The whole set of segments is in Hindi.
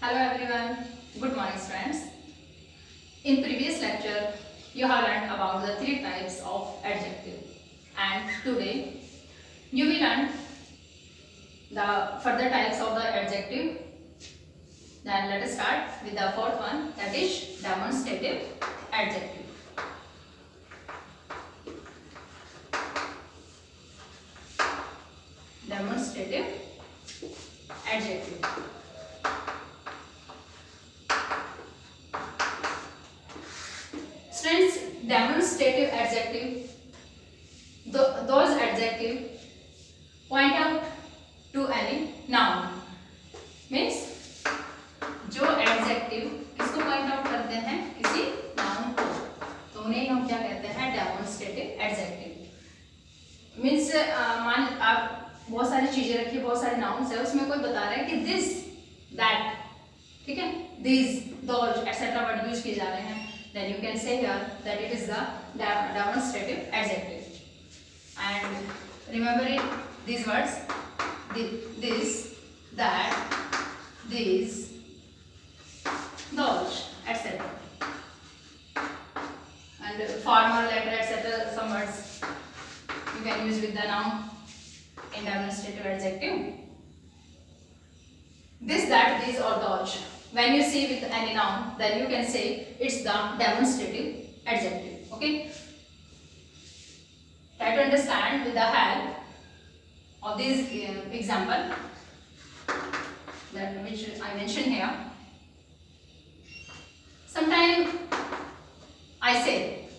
Hello everyone, good morning friends. In previous lecture, you have learned about the three types of adjective, and today you will learn the further types of the adjective. Then let us start with the fourth one, that is demonstrative adjective. Demonstrative adjective. Students, demonstrative adjective, those adjective point out to any noun. Means जो एडजेक्टिव किसको पॉइंट आउट करते हैं, किसी नाउन को, तो उन्हें हम क्या कहते हैं, डेमोन्स्ट्रेटिव एडजेक्टिव। मीन्स मान आप बहुत सारी चीजें रखी, बहुत सारे नाउन्स है, उसमें कोई बता रहा है कि दिस दैट, ठीक है, this those etcetera word use किए जा रहे हैं, then you can say here that it is the demonstrative adjective. And remember it, these words, this, that, these, those, etc. And formal letter, etc. Some words you can use with the noun in demonstrative adjective. This, that, these, or those. When you see with any noun, then you can say it's the demonstrative adjective. Okay. Try to understand with the help of this example that which I mentioned here. Sometimes I say,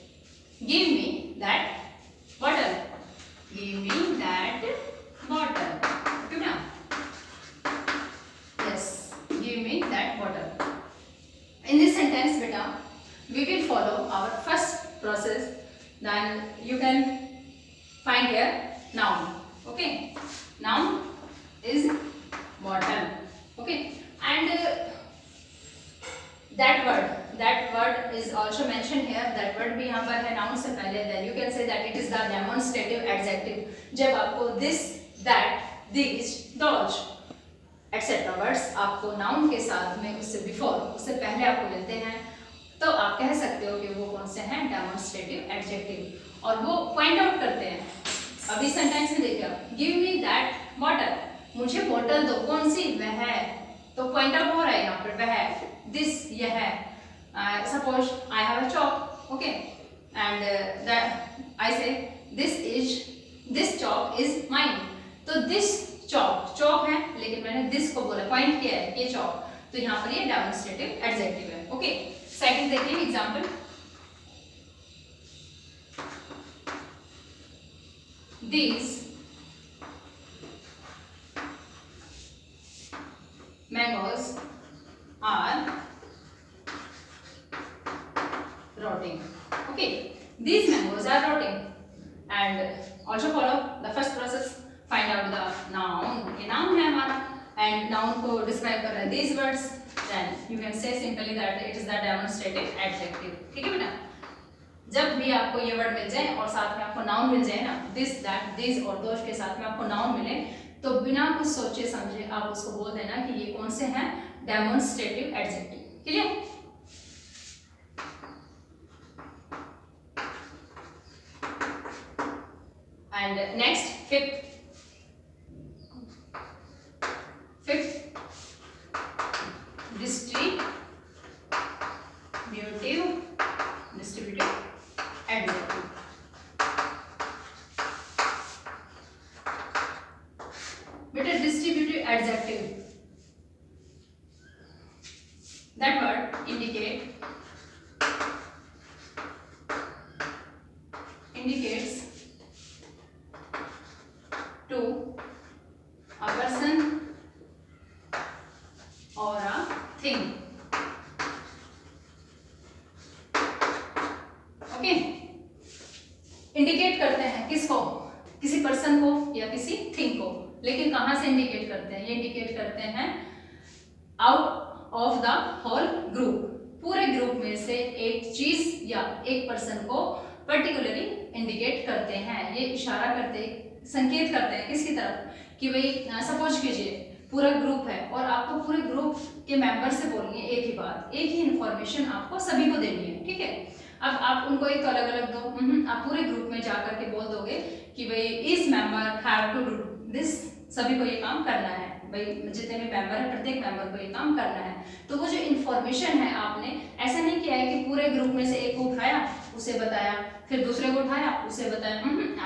give me that bottle. Give me that bottle. Okay now? Yes, give me that bottle. In this sentence, beta, we will follow our first process. Then you can find here noun. Okay, noun is bottle. Okay, and that word is also mentioned here. That word भी यहाँ पर है noun से पहले. Then you can say that it is the demonstrative adjective. जब आपको this, that, these, those, etc. words आपको noun के साथ में उससे before, उससे पहले आपको मिलते हैं, तो आप कह सकते हो कि वो कौन से हैं, demonstrative adjective, और वो point out करते हैं। अभी सेंटेंस में देखिए, गिव मी दैट बॉटल, मुझे बोतल दो, कौन सी, वह, तो पॉइंट आउट हो रहा है यहाँ पर वह, दिस, यह, suppose I have a chalk, okay, and that I से दिस चॉक इज माइन, तो दिस चॉक है, लेकिन मैंने दिस को बोला, पॉइंट किया है ये चॉक, तो यहाँ पर ये डेमोन्स्ट्रेटिव एडजेक्टिव है। ओके, सेकंड देखिए example, these mangoes are rotting. Okay, these mangoes are rotting. And also follow the first process, find out the noun. ये noun है हमारा, and noun को describe कर रहा है these words. Then you can say simply that it is the demonstrative adjective. ठीक है बेटा, जब भी आपको ये वर्ड मिल जाए और साथ में आपको नाउन मिल जाए ना, दिस, दैट, दिस और दोज के साथ में आपको नाउन मिले, तो बिना कुछ सोचे समझे आप उसको बोल देना कि ये कौन से हैं, demonstrative adjective. Clear? And next fifth distributive adjective. बेटा distributive adjective, that word indicates to a person or a thing. Okay, indicate करते हैं किसको, किसी पर्सन को या किसी थिंग को, लेकिन कहां से इंडिकेट करते हैं, ये इंडिकेट करते हैं out of the whole group, पूरे ग्रुप में से एक चीज या एक पर्सन को पर्टिकुलरली इंडिकेट करते हैं, ये इशारा करते, संकेत करते हैं किसकी तरफ, कि भाई सपोज कीजिए पूरा ग्रुप है और आपको पूरे ग्रुप के मेंबर से बोलनी है एक ही बात, एक ही इन्फॉर्मेशन आपको सभी को देनी है, ठीक है। अब आप उनको एक अलग अलग दो, आप पूरे ग्रुप में जाकर के बोल दोगे कि भाई इस member have to do this, सभी को ये काम करना है, भाई जितने भी मेंबर है प्रत्येक मेंबर को ये काम करना है। तो वो जो इन्फॉर्मेशन है आपने ऐसा नहीं किया है कि पूरे ग्रुप में से एक को उठाया उसे बताया, फिर दूसरे को उठाया उसे बताया,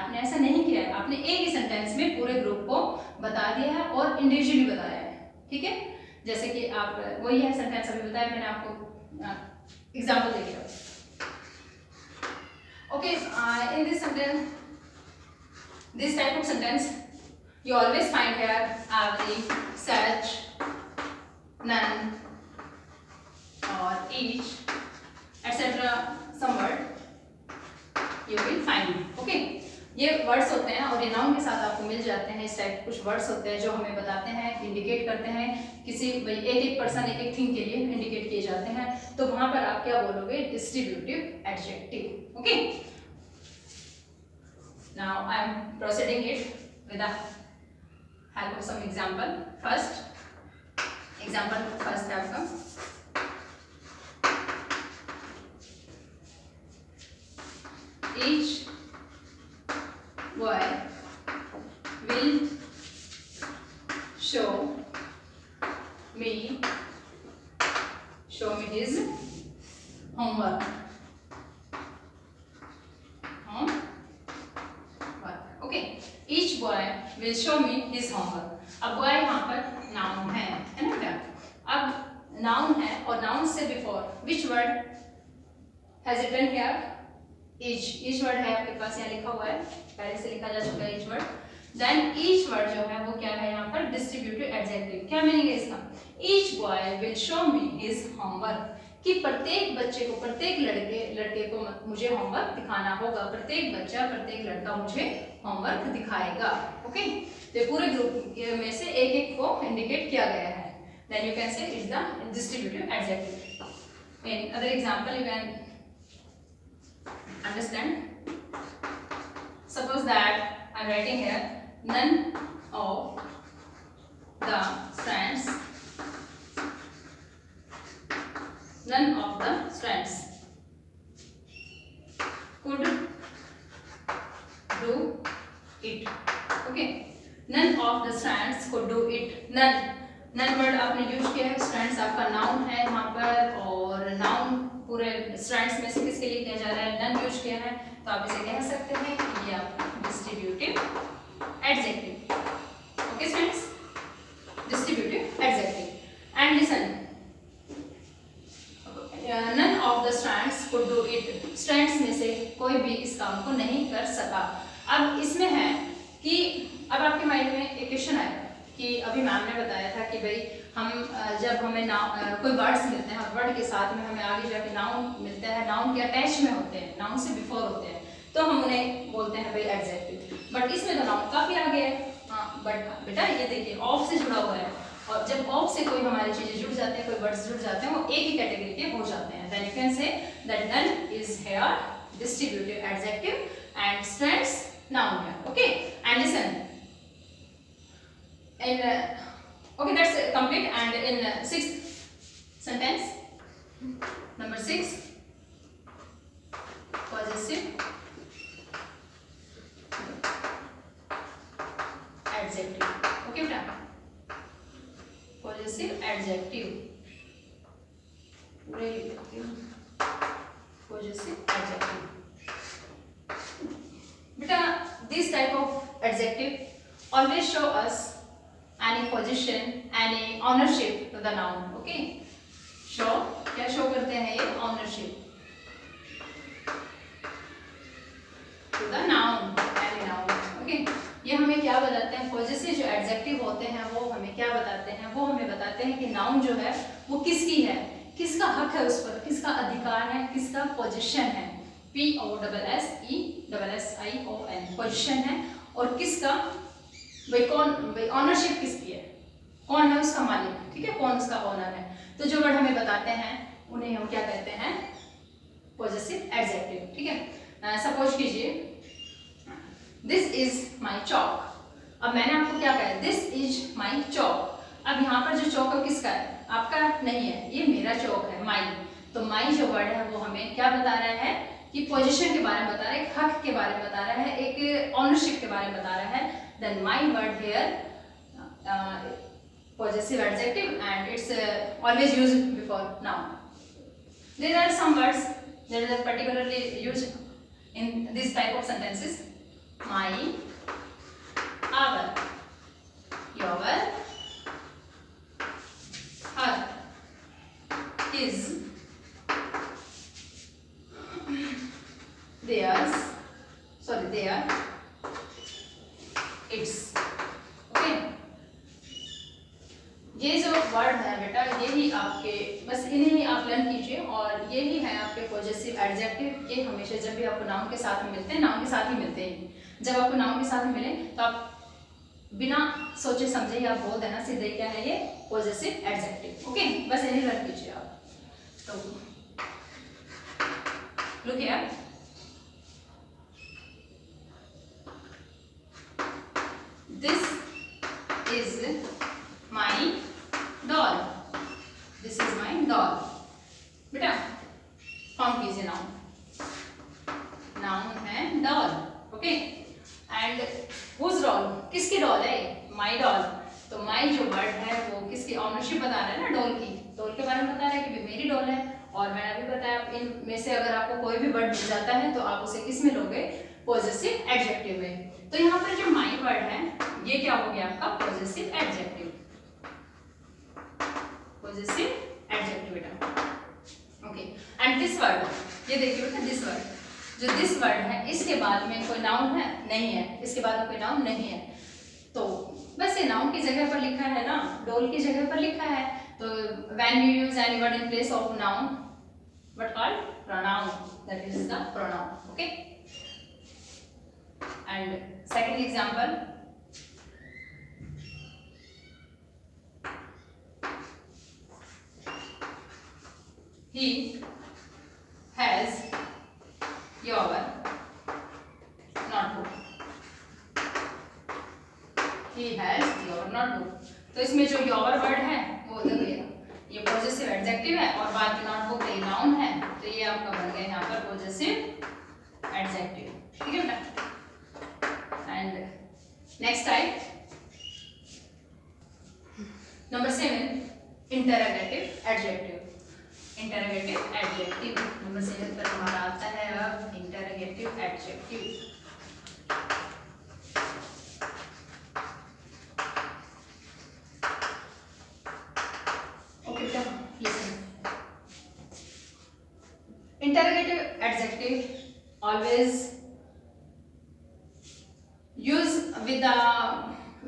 आपने ऐसा नहीं किया है। आपने एक ही सेंटेंस में पूरे ग्रुप को बता दिया है और इंडिविजुअली बताया है, ठीक है। जैसे कि आप वही है सेंटेंस अभी बताया मैंने आपको, एग्जाम्पल देखिए। Okay, in this sentence, this type of sentence you always find here every, such, none or each etc. some word you will find. okay, ये वर्ड्स होते हैं और ये नाउन के साथ आपको मिल जाते हैं। इस टाइप कुछ वर्ड्स होते हैं जो हमें बताते हैं, इंडिकेट करते हैं किसी एक पर्सन एक थिंग के लिए इंडिकेट किए जाते हैं। तो वहां पर आप क्या बोलोगे, distributive adjective. Okay, now I am proceeding it with help of some example. First have come. Each boy will show me his homework. Okay, each boy will show me his homework. अब boy यहाँ पर noun है ना क्या? अब noun है और noun से before which word has written here? each word है आपके पास, यहाँ लिखा हुआ है, पहले से लिखा जा चुका है each word. Then each word जो है वो क्या है यहाँ पर, डिस्ट्रीब्यूटिव एडजेक्टिव। क्या मीनिंग है इसका? each boy will show me his homework, कि प्रत्येक बच्चे को, प्रत्येक लड़के को मुझे होमवर्क दिखाना होगा, प्रत्येक बच्चा प्रत्येक लड़का मुझे होमवर्क दिखाएगा। ओके, तो पूरे ग्रुप में से एक एक को इंडिकेट किया गया है। Then you can say it's the distributive adjective. In other example you can understand. Suppose that I am writing here none of the strands could do it. Okay, none of the strands could do it. none word आपने यूज किया है, strands आपका नाउन है यहाँ पर, और नाउन पूरे strands में से किसके लिए किया जा रहा है, none यूज किया है, तो आप इसे कह सकते हैं कि ये आपका distributive adjective. Okay students, distributive adjective. And listen, none of the strands could do it. strands में से कोई भी इस काम को नहीं कर सका। अब इसमें है कि अब आपके माइंड में एक क्वेश्चन आएगा कि अभी मैम ने बताया था कि भाई हम जब हमें कोई वर्ड्स मिलते हैं और वर्ड के साथ में हमें आगे जाके नाउन मिलता है, नाउन के अटैच में होते हैं, नाउन से बिफोर होते हैं, तो हम उन्हें बोलते हैं भाई एडजेक्टिव। बट इसमें तो नाउन काफी आगे है। हाँ, बट बेटा ये देखिए ऑफ से जुड़ा हुआ है, और जब ऑफ से कोई हमारी चीजें जुड़ जाते हैं, कोई वर्ड्स जुड़ जाते हैं, वो एक ही कैटेगरी के हो जाते हैं। Then you can say that none is here distributive adjective and strands noun here. Okay, and listen, in okay, that's complete. And in sixth sentence, number 6, possessive adjective. Okay बेटा, possessive adjective पूरे लिख देती हूँ, possessive adjective. बेटा this type of adjective always show us any position, any ownership to the noun. Okay, show क्या show करते हैं ये, ownership to the noun, any noun. Okay, ये हमें क्या बताते हैं, पॉजिटिव जो एडजेक्टिव होते हैं वो हमें क्या बताते हैं, वो हमें बताते हैं कि नाउन जो है वो किसकी है, किसका हक है उस पर, किसका अधिकार है, किसका पोजीशन है, POSSESSION पोजीशन है, और किसका भाई कौन, भाई ऑनरशिप किसकी है, कौन है उसका मालिक, ठीक है, कौन उसका ओनर है। तो जो वर्ड हमें बताते हैं उन्हें हम क्या कहते हैं, पॉजिटिव एडजेक्टिव। ठीक है, सपोज कीजिए दिस इज माई चॉक। अब मैंने आपको क्या कहा, दिस इज माई चॉक। अब यहाँ पर जो चौक है किसका है? आपका नहीं है, ये मेरा चौक है, माई। तो माई जो वर्ड है वो हमें क्या बता रहा है कि पोजीशन के बारे में बता रहा है, एक हक के बारे में बता रहा है, एक ऑनरशिप के बारे में बता रहा है। Then my word here possessive adjective and it's always used before noun. There are some words that are particularly used in this type of sentences. My, our, your, her, his, theirs, their, its. Okay, ये जो वर्ड है बेटा, यही आपके बस इन्हें ही आप लर्न कीजिए और यही है आपके पॉजेसिव एडजेक्टिव। ये हमेशा जब भी आपको नाउन के साथ में मिलते हैं, नाउन के साथ ही मिलते हैं। जब आपको नाउन के साथ में मिले तो आप बिना सोचे समझे ही आप बोल देना सीधे क्या है ये पॉजेसिव एडजेक्टिव। ओके, बस इन्हें लर्न कीजिए आप। तो look here, this is my doll, this is my doll. बेटा फाउंड कीजिए नाउन, नाउन है doll. Okay, and whose doll, किसकी डॉल है? My doll. तो माई जो वर्ड है वो किसकी ऑनरशिप बता रहा है ना, डॉल की। डॉल के बारे में बता रहा है कि मेरी डॉल है। और मैंने अभी बताया इनमें से अगर आपको कोई भी वर्ड मिल जाता है तो आप उसे किस में लोगे? पॉजेसिव एडजेक्टिव में। तो यहाँ पर जो माई वर्ड है ये क्या हो गया आपका? पॉजेसिव एडजेक्टिव, पॉजेसिव एडजेक्टिव बेटा। ओके, एंड दिस वर्ड, ये देखिए बेटा, दिस वर्ड, जो दिस वर्ड है इसके बाद में कोई नाउन है? नहीं है, इसके बाद में कोई नाउन नहीं है। तो बस ये नाउन की जगह पर लिखा है ना, डॉल की जगह पर लिखा है। तो when you use any word in place of noun, what called? Pronoun, that is the pronoun. Okay, and second example, he has your notebook, he has your notebook। तो इसमें जो your वर्ड है वो देखिए ये पॉजेसिव एडजेक्टिव है और बाद में नोटबुक ये नाउन है। तो ये आपका बन गया यहाँ पर पॉजेसिव एडजेक्टिव। ठीक है बेटा। And next type number 7, interrogative adjective. Interrogative adjective number 7 पर हमारा आता है अब इंटरोगेटिव एडजेक्टिव। ओके बेटा, listen. Interrogative adjective always use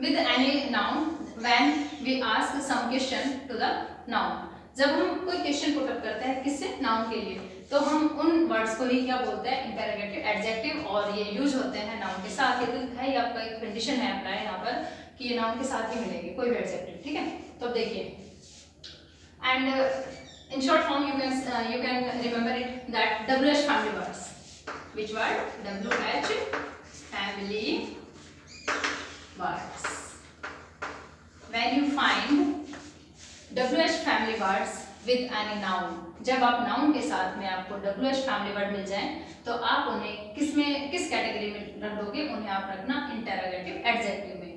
with any noun when we ask some question to the noun। जब हम कोई क्वेश्चन पुट अप करते हैं किससे? नाउन के लिए, तो हम उन वर्ड्स को ही क्या बोलते हैं? Interrogative adjective. और ये यूज होते हैं नाउन के साथ। ये तो है ही आपका एक कंडीशन है अप्लाई यहाँ पर कि ये नाउन के साथ ही मिलेंगे कोई भी एडजेक्टिव। ठीक है, तो देखिए, and in short form you can remember it that WH family words। which word? WH family words। when you find WH family words with any noun, जब आप नाउन के साथ में आपको WH family word मिल जाए तो आप उन्हें किस कैटेगरी में रख दोगे? उन्हें आप रखना इंटरोगेटिव एडजेक्टिव में।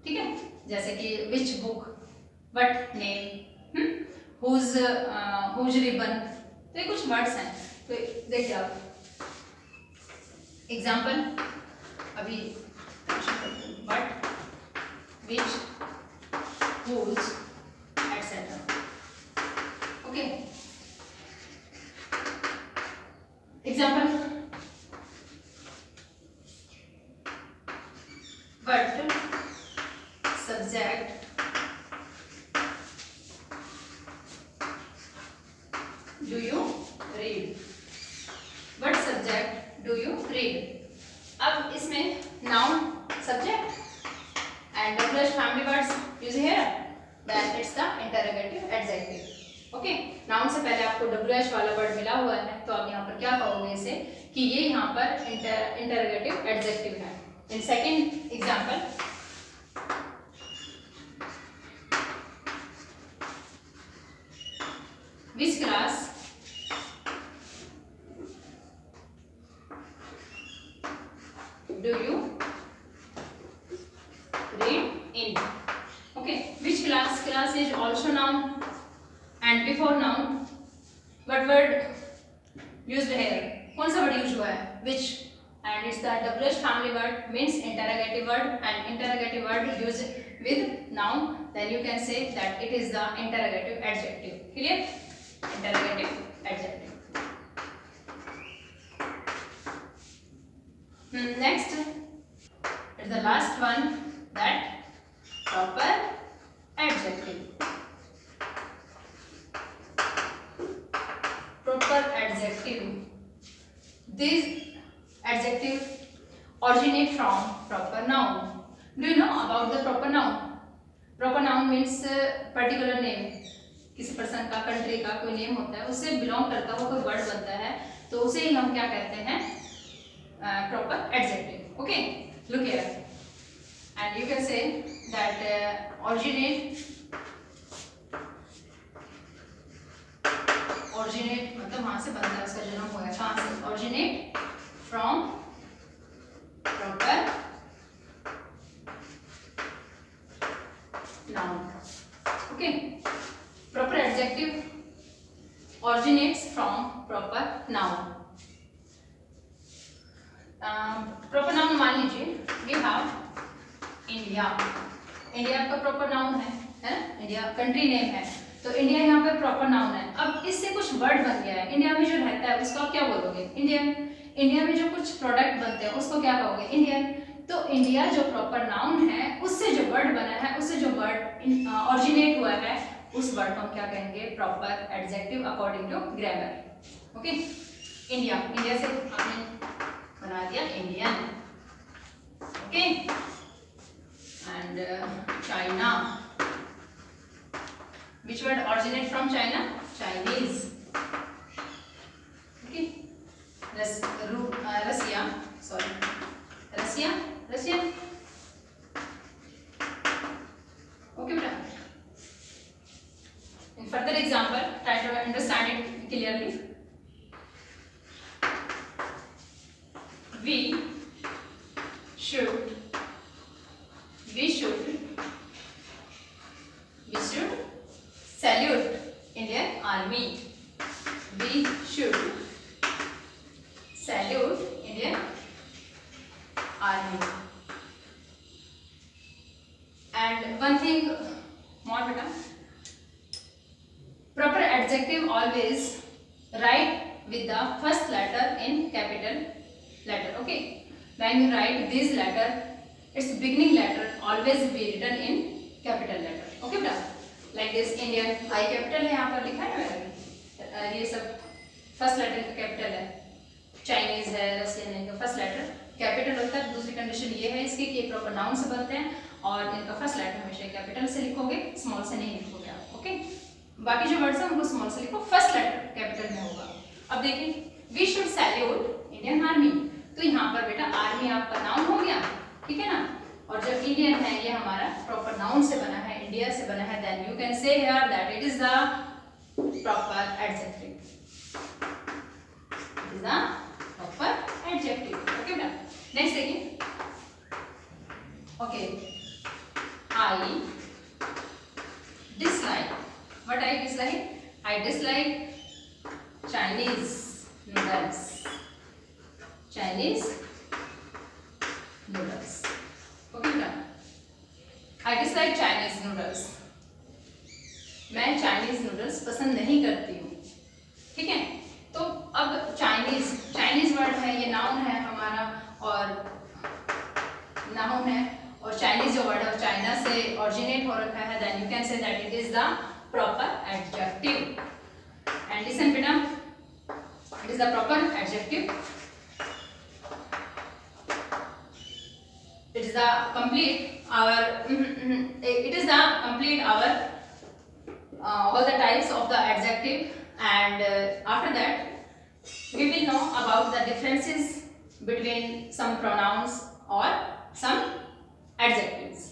ठीक है, जैसे कि which book, what name, whose ribbon। तो ये कुछ वर्ड्स हैं। तो देखिए आप एग्जाम्पल अभी what, which, whose, etc। Okay, example what subject do you read? what subject do you read? अब इसमें noun, subject and WH family words use here, then it's the interrogative adjective। Okay, noun से पहले आपको WH वाला वर्ड मिला हुआ है तो आप यहाँ पर क्या कहोगे इसे कि ये यहाँ पर इंटरोगेटिव एडजेक्टिव है। In second example Which class do you read in? Okay, which class? Class is also noun and before noun what word used here? कौन सा word use हुआ है? Which, and it's the WH family word, means interrogative word, and interrogative word used with noun, then you can say that it is the interrogative adjective. Clear? Interrogative adjective. Next, it's the last one, that proper adjective. Proper adjective. These adjective originate from proper noun. Do you know about the proper noun? Proper noun means particular name. किसी पर्सन का, कंट्री का कोई नेम होता है, उससे बिलोंग करता हुआ कोई वर्ड बनता है, तो उसे ही हम क्या कहते हैं? Proper adjective. Okay, look here and you can say that originate मतलब वहां से बनता है, उसका जन्म हुआ है कहां से? originate from proper noun. Okay, proper adjective originates from proper noun. Proper noun मान लीजिए we have India. इंडिया आपका प्रॉपर नाउन है ना? इंडिया कंट्री नेम है, तो इंडिया यहाँ पे प्रॉपर नाउन है. अब इससे कुछ वर्ड बन गया है. इंडिया में जो रहता है उसको आप क्या बोलोगे? इंडियन. इंडिया में जो कुछ प्रोडक्ट बनते हैं उसको क्या कहोगे? इंडियन. तो इंडिया जो प्रॉपर नाउन है, उससे जो वर्ड बना है, उससे जो वर्ड ऑरिजिनेट हुआ है, उस वर्ड को हम क्या कहेंगे? Proper adjective according to grammar. Okay, India, India से आपने बना दिया Indian. Okay, and China. Which word originate from China? Chinese. Okay. Russia. Sorry. Russia. Russian. Okay, beta. In further example, try to understand it clearly. We should salute Indian Army. We should salute Indian Army. And one thing more, beta. Proper adjective always write with the first letter in capital letter. Okay. When you write this letter, its beginning letter always be written in capital letter. Okay, beta. Like this Indian, I capital है यहाँ पर लिखा है ना, ये सब फर्स्ट लेटर का कैपिटल है. चाइनीज है, रशियन है, इनका फर्स्ट लेटर कैपिटल होता है. दूसरी कंडीशन ये है इसकी कि ये प्रॉपर नाउन से बनते हैं और इनका फर्स्ट लेटर हमेशा कैपिटल से लिखोगे, स्मॉल से नहीं लिखोगे आप. ओके, बाकी जो वर्ड्स हैं उनको स्मॉल से लिखो, फर्स्ट लेटर कैपिटल में होगा. अब देखिए, we should salute Indian army. तो यहाँ पर बेटा आर्मी आपका नाउन हो गया, ठीक है ना. और जब इंडियन है ये हमारा प्रॉपर नाउन से बना है, इंडिया से बना है, then you can say here that it is the proper adjective. It is the proper adjective. Okay बेटा, नेक्स्ट देखिए. Okay, I dislike. What I dislike? I dislike Chinese noodles. Chinese noodles. Okay बेटा, आई डिसलाइक चाइनीज नूडल्स. मैं चाइनीज नूडल्स पसंद नहीं करती हूँ. ठीक है, तो अब चाइनीज वर्ड है, ये नाउन है हमारा, और नाउन है, और चाइनीज जो वर्ड है चाइना से ऑरिजिनेट हो रखा है, then you can say that it is the proper adjective. And listen बेटा, it is the proper adjective. It is the complete our it is the complete our all the types of the adjective, and after that we will know about the differences between some pronouns or some adjectives.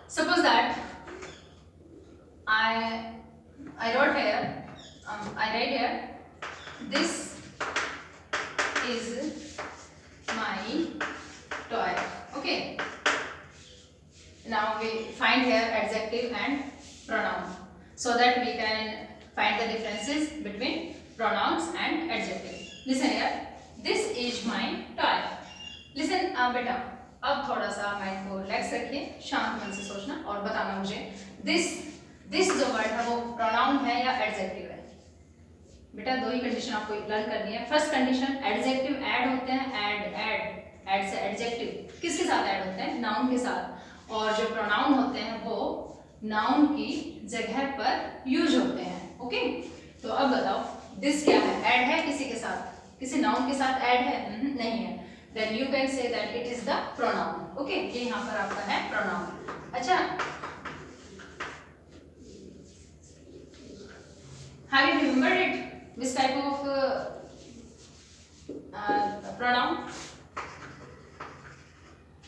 Suppose that I I wrote here, I write here, this is my toy. Okay. Now we find here adjective and pronoun so that we can find the differences between pronouns and adjective. Listen here, this is my toy. Listen बेटा, अब थोड़ा सा माइंड को रिलैक्स रखिए, शांत मन से सोचना और बताना मुझे दिस जो वर्ड है वो प्रोनाउन है या एडजेक्टिव है। बेटा दो ही कंडीशन आपको लर्न करनी है। फर्स्ट कंडीशन, एडजेक्टिव ऐड होते हैं, ऐड से एडजेक्टिव किसके साथ ऐड होते हैं? नाउन के साथ। और जो प्रोनाउन होते हैं वो नाउन की जगह पर यूज होते हैं। ओके, तो अब बताओ दिस क्या है? ऐड है किसी के साथ? किसी नाउन के साथ ऐड है? नहीं है। Then you can say that it is the pronoun. Okay, ये यहाँ पर आपका है pronoun. अच्छा, have you remembered it? Which type of pronoun?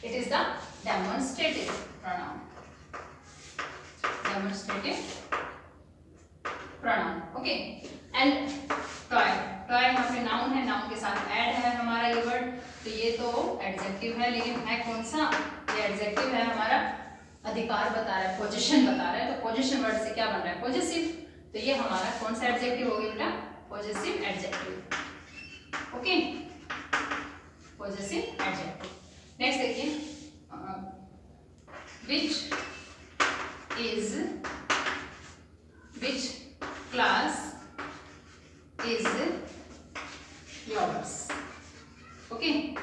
It is the demonstrative pronoun. Demonstrative pronoun. Okay, and toy. Toy यहाँ पे नाउन है, नाउन के साथ ऐड है हमारा ये वर्ड, तो ये तो एडजेक्टिव है, लेकिन है कौन सा? ये एडजेक्टिव है हमारा, अधिकार बता रहा है, पोजीशन बता रहा है, तो पोजीशन वर्ड से क्या बन रहा है? पॉजिटिव। तो ये हमारा कौन सा एडजेक्टिव हो गया बेटा? Positive adjective. Okay, positive adjective. Next देखिए, which class is yours? Okay,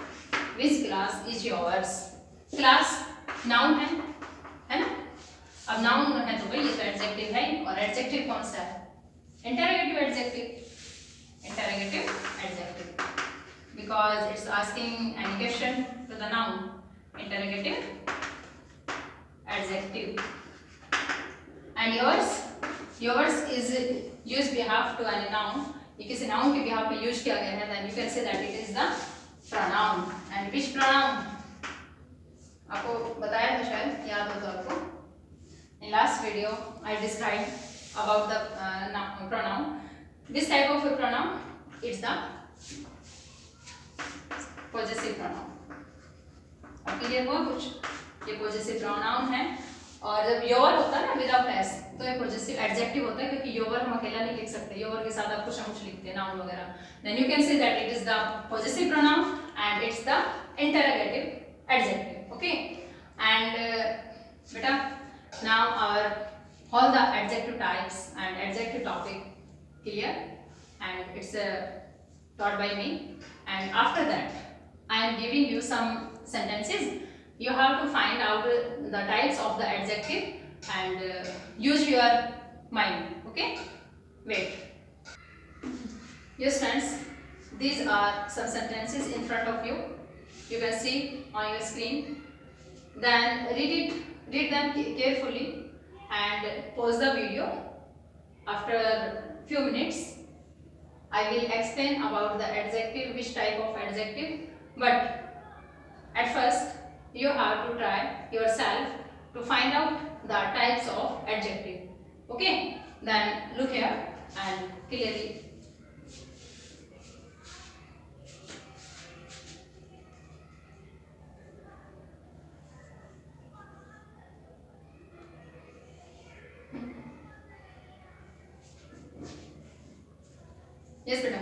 which class is yours? Class noun है ना? अब नाउन है तो भाई ये तो एडजेक्टिव है, और एडजेक्टिव कौन सा है? Interrogative adjective, interrogative adjective, because it's asking any question to the noun, interrogative adjective. And yours is used behalf to any noun, ये किसी नाउन के बिहाफ पे यूज किया गया है, then you can say that it is the pronoun. And which pronoun? आपको बताया था शायद, याद हो तो आपको, in last video I described about the pronoun. This type of a pronoun, it's the possessive pronoun. अब क्लियर हुआ कुछ? ये possessive pronoun है, और जब योर होता है ना विदाउट एस, तो ये पॉजिटिव एडजेक्टिव होता है, क्योंकि योवर हम अकेला नहीं लिख सकते, योवर के साथ आप कुछ ना कुछ लिखते हैं, नाउन वगैरह। Then you can say that it is the positive pronoun and it's the interrogative adjective. Okay, and बेटा now our all the adjective types and adjective topic clear, and it's taught by me, and after that I am giving you some sentences. You have to find out the types of the adjective and use your mind. Okay, wait. Yes friends, these are some sentences in front of you. You can see on your screen. Then read them carefully and pause the video. After few minutes I will explain about the adjective, which type of adjective, but at first you have to try yourself to find out the types of adjective. Okay, then look here and clearly. Yes beta,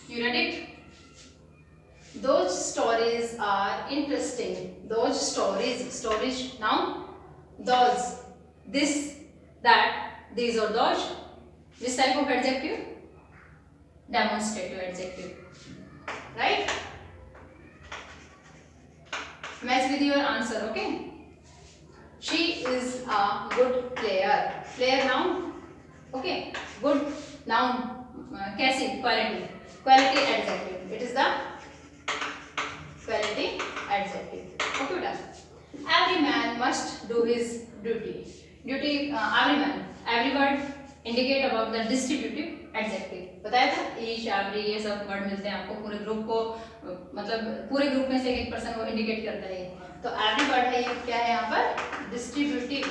you read it? Those stories are interesting. Those stories noun, those, this, that, these or those. This type of adjective, demonstrative adjective, right? Match with your answer. Okay, she is a good player. Player noun. Okay, good noun, कैसी? Quality adjective. It is the quality adjective. Okay बेटा, every man must do his duty. Duty, every man, every word indicate about the distributive adjective. बताया था, each, every, ये सब वर्ड मिलते हैं आपको पूरे ग्रुप को, मतलब पूरे ग्रुप में से एक पर्सन को इंडिकेट करता है। तो every वर्ड है, ये क्या है यहाँ पर? डिस्ट्रीब्यूटिव।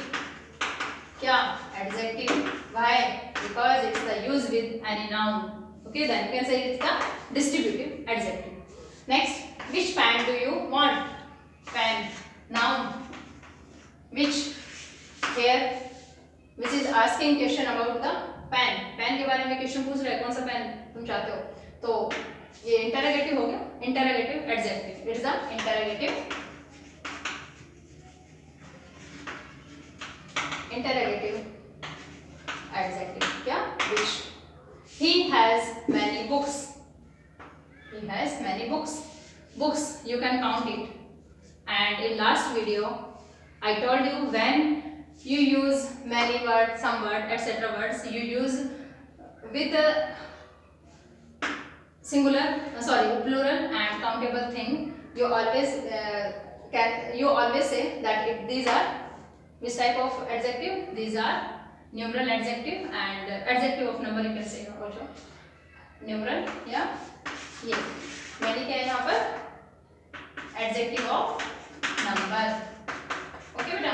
क्या क्या adjective. Why? Because it's the use with any noun. Okay, then you can say it's the distributive adjective. Next, which pen do you want? Pen, noun. Which, here which is asking question about the pen. Pen के बारे में क्वेश्चन पूछ रहे हैं, कौन सा पेन तुम चाहते हो, तो ये इंटरोगेटिव हो गया, interrogative adjective. It's the interrogative adjective. क्या? which. He has many books. He has many books. Books, you can count it. And in last video I told you when you use many words, some word, etc. words, you use with a singular, plural and countable thing. You always say that if these are which type of adjective? These are numeral adjective and adjective of number you can say also. Numeral, yeah. ये मैंने क्या है यहाँ पर? Adjective of number. ओके बेटा,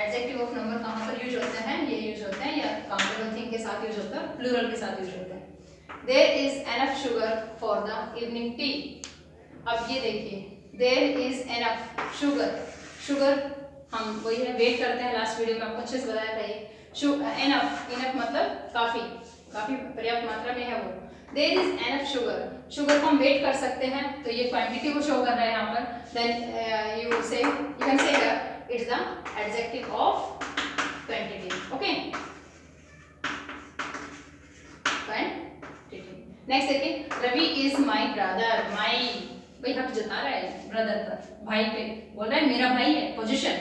एडजेक्टिव ऑफ नंबर कहाँ पर यूज होते हैं? ये यूज होते हैं या काउंटेबल थिंग के साथ यूज होता है, प्लूरल के साथ यूज होते हैं. There is enough sugar for the evening tea. अब ये देखिए, there is enough sugar. Sugar हम वही है, वेट करते हैं. लास्ट वीडियो में आपको अच्छे से बताया था ये. एनफ, इनफ मतलब काफी, काफी पर्याप्त मात्रा में है वो. There is enough sugar. Sugar को हम वेट कर सकते हैं, तो ये क्वांटिटी को शो कर रहा है यहाँ पर. देन यू कैन से it's the adjective of quantity. Okay, quantity. Next देखिए, Ravi is my brother. My भाई हक जता रहा है ब्रदर पर, भाई पे बोल रहा है मेरा भाई है. पोजीशन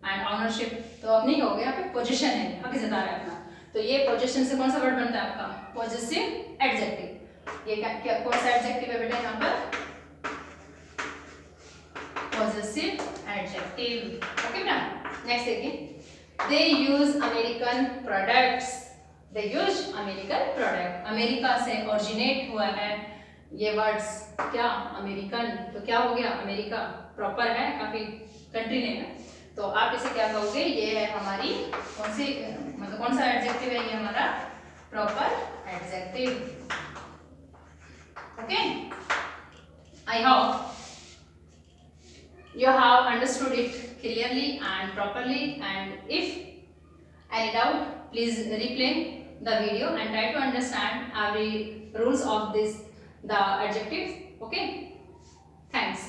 एंड ऑनरशिप, तो अब नहीं हो गया, यहाँ पे पोजीशन है, हक जता रहा है अपना. तो ये पोजीशन से कौन सा वर्ड बनता है आपका? Positive adjective. ये क्या कौन सा एडजेक्टिव है बेटा यहाँ पर? Possessive adjective. Okay ना? Next देखिए, they use American products. They use American product. America से originate हुआ है ये words. क्या? अमेरिकन. तो क्या हो गया? अमेरिका प्रॉपर है, काफी कंट्री नेम है. तो आप इसे क्या कहोगे? ये है हमारी कौन सी, मतलब कौन सा एडजेक्टिव है? ये हमारा proper adjective. Okay, I hope you have understood it clearly and properly, and if any doubt, please replay the video and try to understand every rules of this, the adjectives. Okay, thanks.